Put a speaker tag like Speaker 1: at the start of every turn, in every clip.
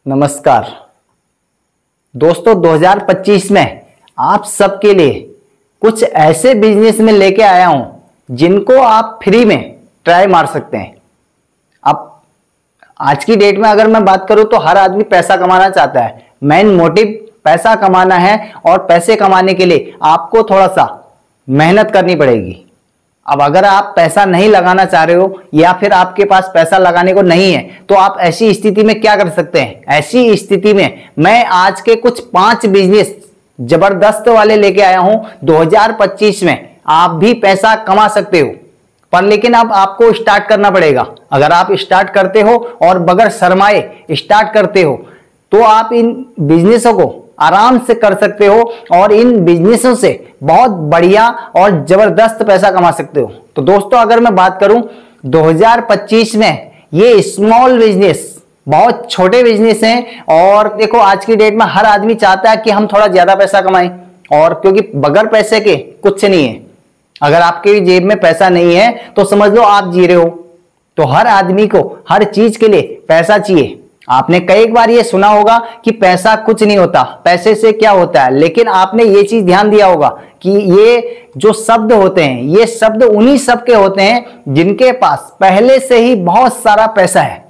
Speaker 1: नमस्कार दोस्तों, 2025 में आप सबके लिए कुछ ऐसे बिजनेस में लेके आया हूं जिनको आप फ्री में ट्राई मार सकते हैं। अब आज की डेट में अगर मैं बात करूं तो हर आदमी पैसा कमाना चाहता है। मेन मोटिव पैसा कमाना है और पैसे कमाने के लिए आपको थोड़ा सा मेहनत करनी पड़ेगी। अब अगर आप पैसा नहीं लगाना चाह रहे हो या फिर आपके पास पैसा लगाने को नहीं है तो आप ऐसी स्थिति में क्या कर सकते हैं। ऐसी स्थिति में मैं आज के कुछ 5 बिजनेस जबरदस्त वाले लेके आया हूं। 2025 में आप भी पैसा कमा सकते हो, पर लेकिन अब आपको स्टार्ट करना पड़ेगा। अगर आप स्टार्ट करते हो और बगैर शर्माए स्टार्ट करते हो तो आप इन बिजनेसों को आराम से कर सकते हो और इन बिजनेसों से बहुत बढ़िया और जबरदस्त पैसा कमा सकते हो। तो दोस्तों, अगर मैं बात करूं 2025 में ये स्मॉल बिजनेस, बहुत छोटे बिजनेस हैं। और देखो, आज की डेट में हर आदमी चाहता है कि हम थोड़ा ज्यादा पैसा कमाएं, और क्योंकि बगैर पैसे के कुछ नहीं है। अगर आपके जेब में पैसा नहीं है तो समझ लो आप जी रहे हो। तो हर आदमी को हर चीज के लिए पैसा चाहिए। आपने कई बार ये सुना होगा कि पैसा कुछ नहीं होता, पैसे से क्या होता है, लेकिन आपने ये चीज ध्यान दिया होगा कि ये जो शब्द होते हैं ये शब्द उन्हीं सब के होते हैं जिनके पास पहले से ही बहुत सारा पैसा है।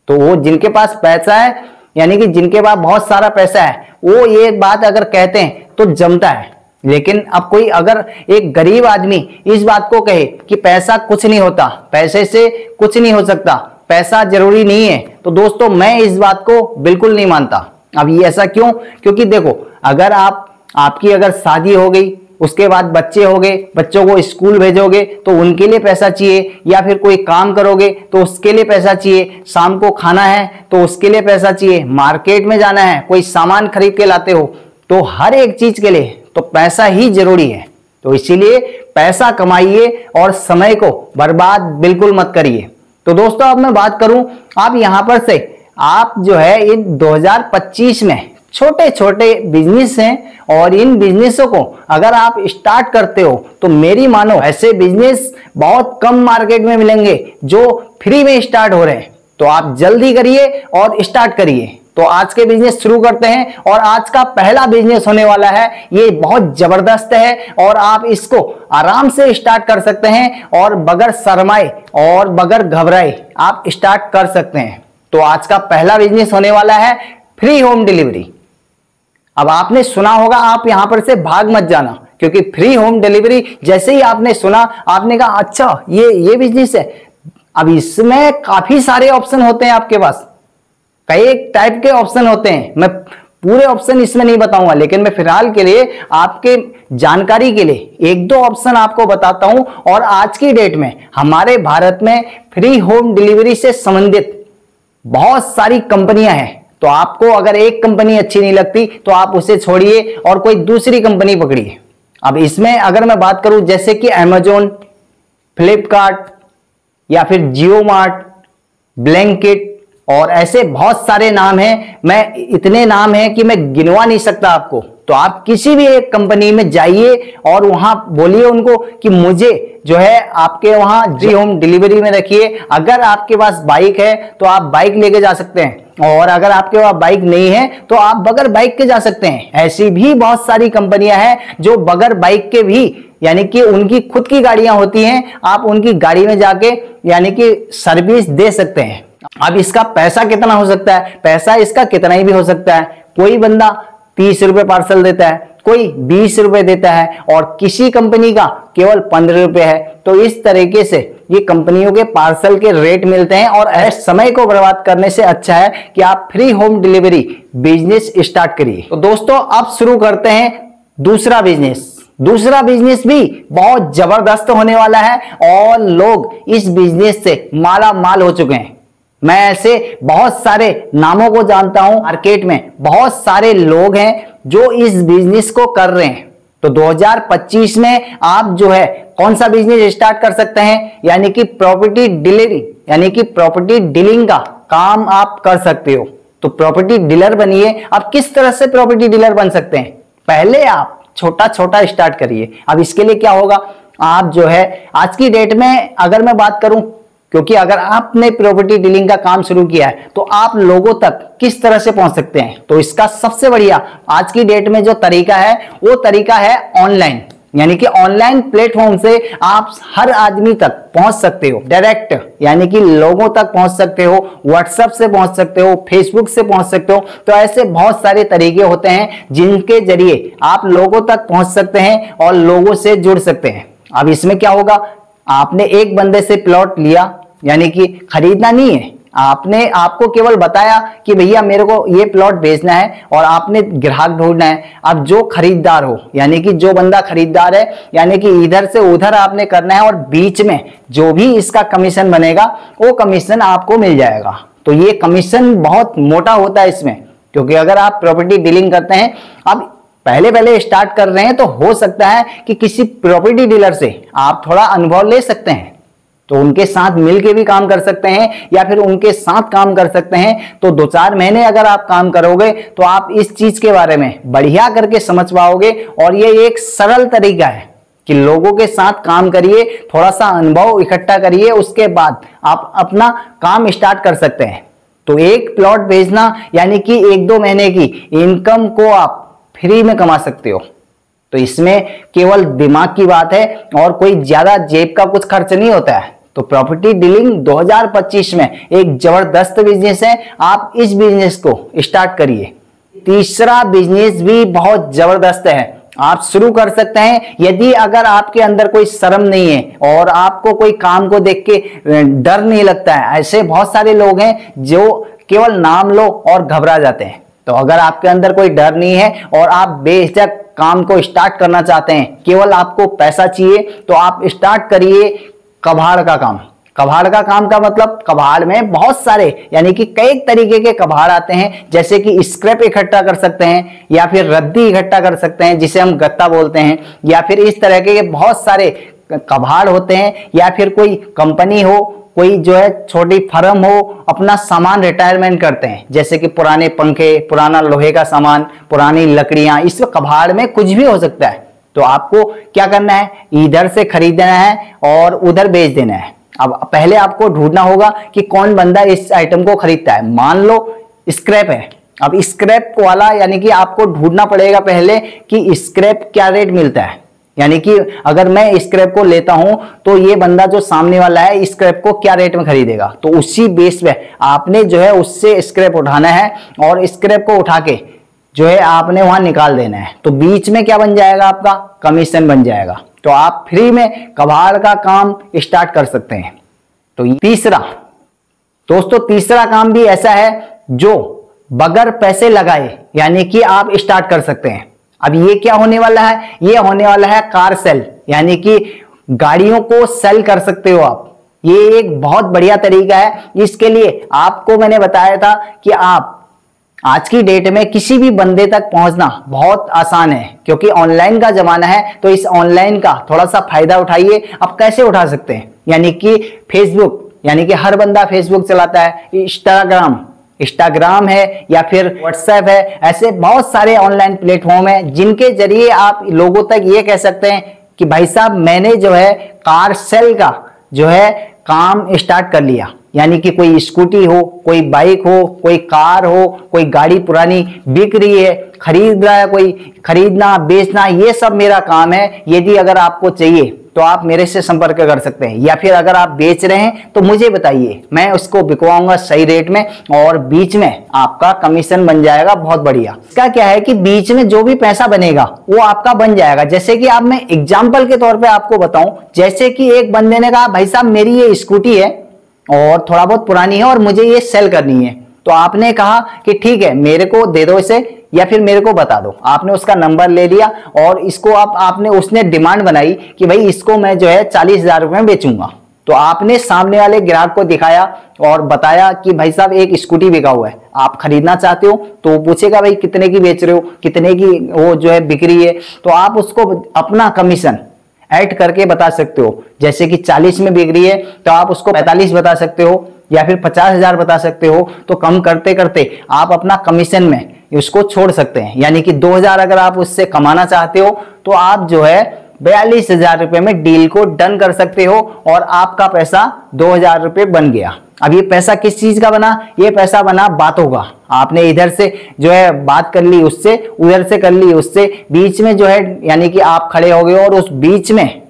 Speaker 1: तो वो जिनके पास पैसा है, यानी कि जिनके पास बहुत सारा पैसा है, वो ये बात अगर कहते हैं तो जमता है। लेकिन अब कोई अगर एक गरीब आदमी इस बात को कहे कि पैसा कुछ नहीं होता, पैसे से कुछ नहीं हो सकता, पैसा जरूरी नहीं है, तो दोस्तों मैं इस बात को बिल्कुल नहीं मानता। अब ये ऐसा क्यों? क्योंकि देखो, अगर आपकी अगर शादी हो गई, उसके बाद बच्चे हो गए, बच्चों को स्कूल भेजोगे तो उनके लिए पैसा चाहिए, या फिर कोई काम करोगे तो उसके लिए पैसा चाहिए, शाम को खाना है तो उसके लिए पैसा चाहिए, मार्केट में जाना है, कोई सामान खरीद के लाते हो, तो हर एक चीज के लिए तो पैसा ही जरूरी है। तो इसीलिए पैसा कमाइए और समय को बर्बाद बिल्कुल मत करिए। तो दोस्तों, अब मैं बात करूं, आप यहां पर से आप जो है इन 2025 में छोटे छोटे बिजनेस हैं और इन बिजनेसों को अगर आप स्टार्ट करते हो तो मेरी मानो ऐसे बिजनेस बहुत कम मार्केट में मिलेंगे जो फ्री में स्टार्ट हो रहे हैं। तो आप जल्दी करिए और स्टार्ट करिए। तो आज के बिजनेस शुरू करते हैं, और आज का पहला बिजनेस होने वाला है, ये बहुत जबरदस्त है और आप इसको आराम से स्टार्ट कर सकते हैं और बगैर शर्माए और बगैर घबराए आप स्टार्ट कर सकते हैं। तो आज का पहला बिजनेस होने वाला है फ्री होम डिलीवरी। अब आपने सुना होगा, आप यहां पर से भाग मत जाना, क्योंकि फ्री होम डिलीवरी जैसे ही आपने सुना आपने कहा अच्छा ये बिजनेस है। अब इसमें काफी सारे ऑप्शन होते हैं आपके पास, कई टाइप के ऑप्शन होते हैं। मैं पूरे ऑप्शन इसमें नहीं बताऊंगा, लेकिन मैं फिलहाल के लिए आपके जानकारी के लिए 1-2 ऑप्शन आपको बताता हूं। और आज की डेट में हमारे भारत में फ्री होम डिलीवरी से संबंधित बहुत सारी कंपनियां हैं। तो आपको अगर एक कंपनी अच्छी नहीं लगती तो आप उसे छोड़िए और कोई दूसरी कंपनी पकड़िए। अब इसमें अगर मैं बात करूं जैसे कि अमेजोन, फ्लिपकार्ट या फिर जियो मार्ट, ब्लैंकेट, और ऐसे बहुत सारे नाम हैं। मैं इतने नाम हैं कि मैं गिनवा नहीं सकता आपको। तो आप किसी भी एक कंपनी में जाइए और वहां बोलिए उनको कि मुझे जो है आपके वहां फ्री होम डिलीवरी में रखिए। अगर आपके पास बाइक है तो आप बाइक लेके जा सकते हैं, और अगर आपके पास बाइक नहीं है तो आप बगैर बाइक के जा सकते हैं। ऐसी भी बहुत सारी कंपनियां हैं जो बगैर बाइक के भी, यानी कि उनकी खुद की गाड़ियां होती हैं, आप उनकी गाड़ी में जाके यानी कि सर्विस दे सकते हैं। अब इसका पैसा कितना हो सकता है? पैसा इसका कितना ही भी हो सकता है। कोई बंदा 30 रुपए पार्सल देता है, कोई 20 रुपए देता है, और किसी कंपनी का केवल 15 रुपए है। तो इस तरीके से ये कंपनियों के पार्सल के रेट मिलते हैं, और ऐसे समय को बर्बाद करने से अच्छा है कि आप free home delivery business start करिए। तो दोस्तों, अब शुरू करते हैं दूसरा बिजनेस। दूसरा बिजनेस भी बहुत जबरदस्त होने वाला है और लोग इस बिजनेस से माला माल हो चुके हैं। मैं ऐसे बहुत सारे नामों को जानता हूं, मार्केट में बहुत सारे लोग हैं जो इस बिजनेस को कर रहे हैं। तो 2025 में आप जो है कौन सा बिजनेस स्टार्ट कर सकते हैं? यानी कि प्रॉपर्टी डीलरी, यानी कि प्रॉपर्टी डीलिंग का काम आप कर सकते हो। तो प्रॉपर्टी डीलर बनिए। अब किस तरह से प्रॉपर्टी डीलर बन सकते हैं? पहले आप छोटा छोटा स्टार्ट करिए। अब इसके लिए क्या होगा, आप जो है आज की डेट में अगर मैं बात करूं, क्योंकि अगर आपने प्रॉपर्टी डीलिंग का काम शुरू किया है तो आप लोगों तक किस तरह से पहुंच सकते हैं। तो इसका सबसे बढ़िया आज की डेट में जो तरीका है वो तरीका है ऑनलाइन, यानी कि ऑनलाइन प्लेटफॉर्म से आप हर आदमी तक पहुंच सकते हो डायरेक्ट, यानी कि लोगों तक पहुंच सकते हो, व्हाट्सएप से पहुंच सकते हो, फेसबुक से पहुंच सकते हो। तो ऐसे बहुत सारे तरीके होते हैं जिनके जरिए आप लोगों तक पहुंच सकते हैं और लोगों से जुड़ सकते हैं। अब इसमें क्या होगा, आपने एक बंदे से प्लॉट लिया, यानी कि खरीदना नहीं है, आपने आपको केवल बताया कि भैया मेरे को ये प्लॉट बेचना है और आपने ग्राहक ढूंढना है। अब जो खरीदार हो, यानी कि जो बंदा खरीदार है, यानी कि इधर से उधर आपने करना है और बीच में जो भी इसका कमीशन बनेगा वो कमीशन आपको मिल जाएगा। तो ये कमीशन बहुत मोटा होता है इसमें, क्योंकि अगर आप प्रॉपर्टी डीलिंग करते हैं, अब पहले स्टार्ट कर रहे हैं, तो हो सकता है कि किसी प्रॉपर्टी डीलर से आप थोड़ा अनुभव ले सकते हैं, तो उनके साथ मिलके भी काम कर सकते हैं या फिर उनके साथ काम कर सकते हैं। तो 2-4 महीने अगर आप काम करोगे तो आप इस चीज के बारे में बढ़िया करके समझ पाओगे। और ये एक सरल तरीका है कि लोगों के साथ काम करिए, थोड़ा सा अनुभव इकट्ठा करिए, उसके बाद आप अपना काम स्टार्ट कर सकते हैं। तो एक प्लॉट बेचना यानी कि 1-2 महीने की इनकम को आप फ्री में कमा सकते हो। तो इसमें केवल दिमाग की बात है और कोई ज्यादा जेब का कुछ खर्च नहीं होता है। तो प्रॉपर्टी डीलिंग 2025 में एक जबरदस्त बिजनेस है, आप इस बिजनेस को स्टार्ट करिए। तीसरा बिजनेस भी बहुत जबरदस्त है, आप शुरू कर सकते हैं यदि अगर आपके अंदर कोई शर्म नहीं है और आपको कोई काम को देख के डर नहीं लगता है। ऐसे बहुत सारे लोग हैं जो केवल नाम लो और घबरा जाते हैं। तो अगर आपके अंदर कोई डर नहीं है और आप बेझिझक काम को स्टार्ट करना चाहते हैं, केवल आपको पैसा चाहिए, तो आप स्टार्ट करिए कबाड़ का काम। कबाड़ का काम का मतलब, कबाड़ में बहुत सारे यानी कि कई तरीके के कबाड़ आते हैं, जैसे कि स्क्रैप इकट्ठा कर सकते हैं या फिर रद्दी इकट्ठा कर सकते हैं जिसे हम गत्ता बोलते हैं, या फिर इस तरह के बहुत सारे कबाड़ होते हैं। या फिर कोई कंपनी हो, कोई जो है छोटी फर्म हो, अपना सामान रिटायरमेंट करते हैं, जैसे कि पुराने पंखे, पुराना लोहे का सामान, पुरानी लकड़ियां, इस कबाड़ में कुछ भी हो सकता है। तो आपको क्या करना है, इधर से खरीदना है और उधर बेच देना है। अब पहले आपको ढूंढना होगा कि कौन बंदा इस आइटम को खरीदता है। मान लो स्क्रैप है, अब स्क्रैप वाला यानी कि आपको ढूंढना पड़ेगा पहले कि स्क्रैप क्या रेट मिलता है। यानी कि अगर मैं स्क्रैप को लेता हूं तो ये बंदा जो सामने वाला है स्क्रैप को क्या रेट में खरीदेगा, तो उसी बेस पे आपने जो है उससे स्क्रैप उठाना है और स्क्रैप को उठा के जो है आपने वहां निकाल देना है। तो बीच में क्या बन जाएगा, आपका कमीशन बन जाएगा। तो आप फ्री में कबाड़ का काम स्टार्ट कर सकते हैं। तो तीसरा दोस्तों, तीसरा काम भी ऐसा है जो बगैर पैसे लगाए यानी कि आप स्टार्ट कर सकते हैं। अब ये क्या होने वाला है, ये होने वाला है कार सेल, यानी कि गाड़ियों को सेल कर सकते हो आप। ये एक बहुत बढ़िया तरीका है। इसके लिए आपको मैंने बताया था कि आप आज की डेट में किसी भी बंदे तक पहुंचना बहुत आसान है, क्योंकि ऑनलाइन का जमाना है। तो इस ऑनलाइन का थोड़ा सा फायदा उठाइए। अब कैसे उठा सकते हैं, यानी कि फेसबुक, यानी कि हर बंदा फेसबुक चलाता है, इंस्टाग्राम है या फिर व्हाट्सएप है, ऐसे बहुत सारे ऑनलाइन प्लेटफॉर्म है जिनके जरिए आप लोगों तक ये कह सकते हैं कि भाई साहब मैंने जो है कार सेल का जो है काम स्टार्ट कर लिया। यानी कि कोई स्कूटी हो, कोई बाइक हो, कोई कार हो, कोई गाड़ी पुरानी बिक रही है, खरीद रहा है कोई, खरीदना बेचना ये सब मेरा काम है। यदि अगर आपको चाहिए तो आप मेरे से संपर्क कर सकते हैं, या फिर अगर आप बेच रहे हैं तो मुझे बताइए, मैं उसको बिकवाऊंगा सही रेट में और बीच में आपका कमीशन बन जाएगा बहुत बढ़िया। इसका क्या है कि बीच में जो भी पैसा बनेगा वो आपका बन जाएगा। जैसे कि अब मैं एग्जाम्पल के तौर पर आपको बताऊं, जैसे कि एक बंदे ने कहा भाई साहब मेरी ये स्कूटी है और थोड़ा बहुत पुरानी है और मुझे ये सेल करनी है। तो आपने कहा कि ठीक है मेरे को दे दो इसे, या फिर मेरे को बता दो। आपने उसका नंबर ले लिया और इसको आपने उसने डिमांड बनाई कि भाई इसको मैं जो है 40,000 रुपए में बेचूंगा। तो आपने सामने वाले ग्राहक को दिखाया और बताया कि भाई साहब एक स्कूटी बिका हुआ है, आप खरीदना चाहते हो। तो वो पूछेगा भाई कितने की बेच रहे हो, कितने की वो जो है बिक रही है। तो आप उसको अपना कमीशन ऐड करके बता सकते हो। जैसे कि 40 में बिक रही है तो आप उसको 45 बता सकते हो या फिर 50,000 बता सकते हो। तो कम करते करते आप अपना कमीशन में उसको छोड़ सकते हैं। यानी कि 2,000 अगर आप उससे कमाना चाहते हो तो आप जो है 42,000 रुपए में डील को डन कर सकते हो और आपका पैसा 2,000 रुपए बन गया। अब ये पैसा किस चीज का बना? ये पैसा बना बातों का। आपने इधर से जो है बात कर ली उससे, उधर से कर ली उससे, बीच में जो है यानी कि आप खड़े हो गए और उस बीच में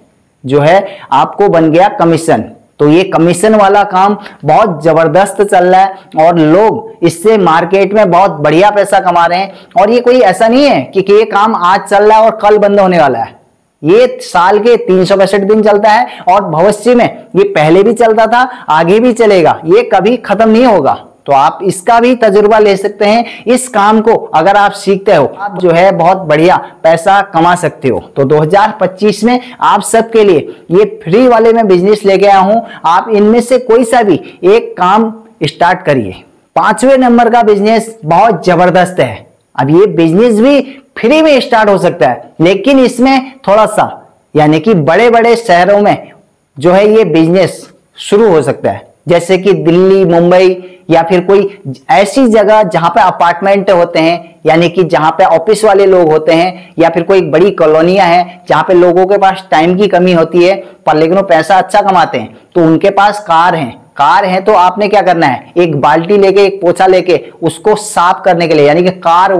Speaker 1: जो है आपको बन गया कमीशन। तो ये कमीशन वाला काम बहुत जबरदस्त चल रहा है और लोग इससे मार्केट में बहुत बढ़िया पैसा कमा रहे हैं। और ये कोई ऐसा नहीं है कि ये काम आज चल रहा है और कल बंद होने वाला है। ये साल के 365 दिन चलता है और भविष्य में ये पहले भी चलता था, आगे भी चलेगा, ये कभी खत्म नहीं होगा। तो आप इसका भी तजुर्बा ले सकते हैं। इस काम को अगर आप सीखते हो, आप जो है बहुत बढ़िया पैसा कमा सकते हो। तो 2025 में आप सबके लिए ये फ्री वाले में बिजनेस लेके आया हूं। आप इनमें से कोई सा भी एक काम स्टार्ट करिए। 5वें नंबर का बिजनेस बहुत जबरदस्त है। अब ये बिजनेस भी फ्री में स्टार्ट हो सकता है, लेकिन इसमें थोड़ा सा यानी कि बड़े बड़े शहरों में जो है ये बिजनेस शुरू हो सकता है, जैसे कि दिल्ली, मुंबई या फिर कोई ऐसी जगह जहां पे अपार्टमेंट होते हैं, यानी कि जहां पे ऑफिस वाले लोग होते हैं, या फिर कोई बड़ी कॉलोनियां हैं जहां पे लोगों के पास टाइम की कमी होती है पर लेकिन वो पैसा अच्छा कमाते हैं। तो उनके पास कार है तो आपने क्या करना है, एक बाल्टी लेके, एक पोछा लेके उसको साफ करने के लिए, यानी कि कार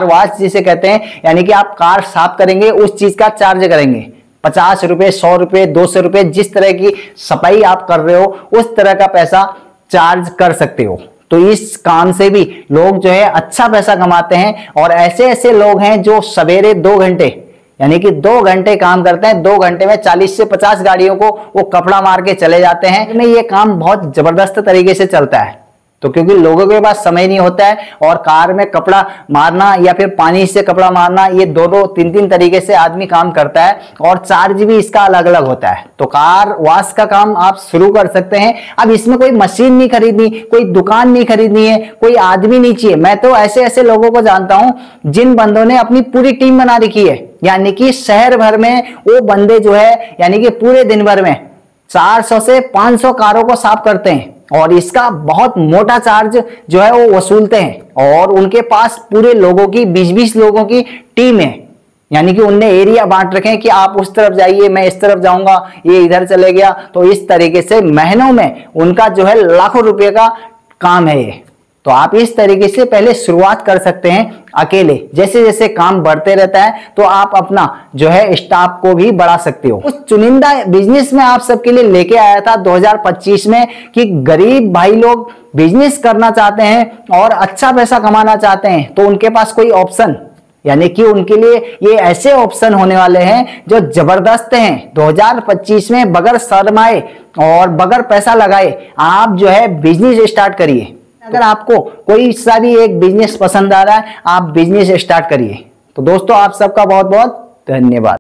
Speaker 1: वाश जिसे कहते हैं, यानी कि आप कार साफ करेंगे, उस चीज का चार्ज करेंगे 50 रुपए, 100 रुपए, 200 रुपए, जिस तरह की सफाई आप कर रहे हो उस तरह का पैसा चार्ज कर सकते हो। तो इस काम से भी लोग जो है अच्छा पैसा कमाते हैं। और ऐसे ऐसे लोग हैं जो सवेरे 2 घंटे यानी कि 2 घंटे काम करते हैं, 2 घंटे में 40 से 50 गाड़ियों को वो कपड़ा मार के चले जाते हैं। में ये काम बहुत जबरदस्त तरीके से चलता है। तो क्योंकि लोगों के पास समय नहीं होता है और कार में कपड़ा मारना या फिर पानी से कपड़ा मारना, ये 2-2, 3-3 तरीके से आदमी काम करता है और चार्ज भी इसका अलग अलग होता है। तो कार वॉश का काम आप शुरू कर सकते हैं। अब इसमें कोई मशीन नहीं खरीदनी, कोई दुकान नहीं खरीदनी है, कोई आदमी नहीं चाहिए। मैं तो ऐसे ऐसे लोगों को जानता हूं जिन बंदों ने अपनी पूरी टीम बना रखी है, यानी कि शहर भर में वो बंदे जो है यानी कि पूरे दिन भर में 400 से 500 कारों को साफ करते हैं और इसका बहुत मोटा चार्ज जो है वो वसूलते हैं। और उनके पास पूरे लोगों की 20-20 लोगों की टीम है, यानी कि उनने एरिया बांट रखे हैं कि आप उस तरफ जाइए, मैं इस तरफ जाऊंगा, ये इधर चले गया। तो इस तरीके से महीनों में उनका जो है लाखों रुपए का काम है ये। तो आप इस तरीके से पहले शुरुआत कर सकते हैं अकेले। जैसे जैसे काम बढ़ते रहता है तो आप अपना जो है स्टाफ को भी बढ़ा सकते हो। उस चुनिंदा बिजनेस में आप सबके लिए लेके आया था 2025 में कि गरीब भाई लोग बिजनेस करना चाहते हैं और अच्छा पैसा कमाना चाहते हैं, तो उनके पास कोई ऑप्शन, यानी कि उनके लिए ये ऐसे ऑप्शन होने वाले हैं जो जबरदस्त हैं। 2025 में बगैर शर्माए और बगैर पैसा लगाए आप जो है बिजनेस स्टार्ट करिए। अगर आपको कोई सा भी एक बिजनेस पसंद आ रहा है, आप बिजनेस स्टार्ट करिए। तो दोस्तों आप सबका बहुत बहुत धन्यवाद।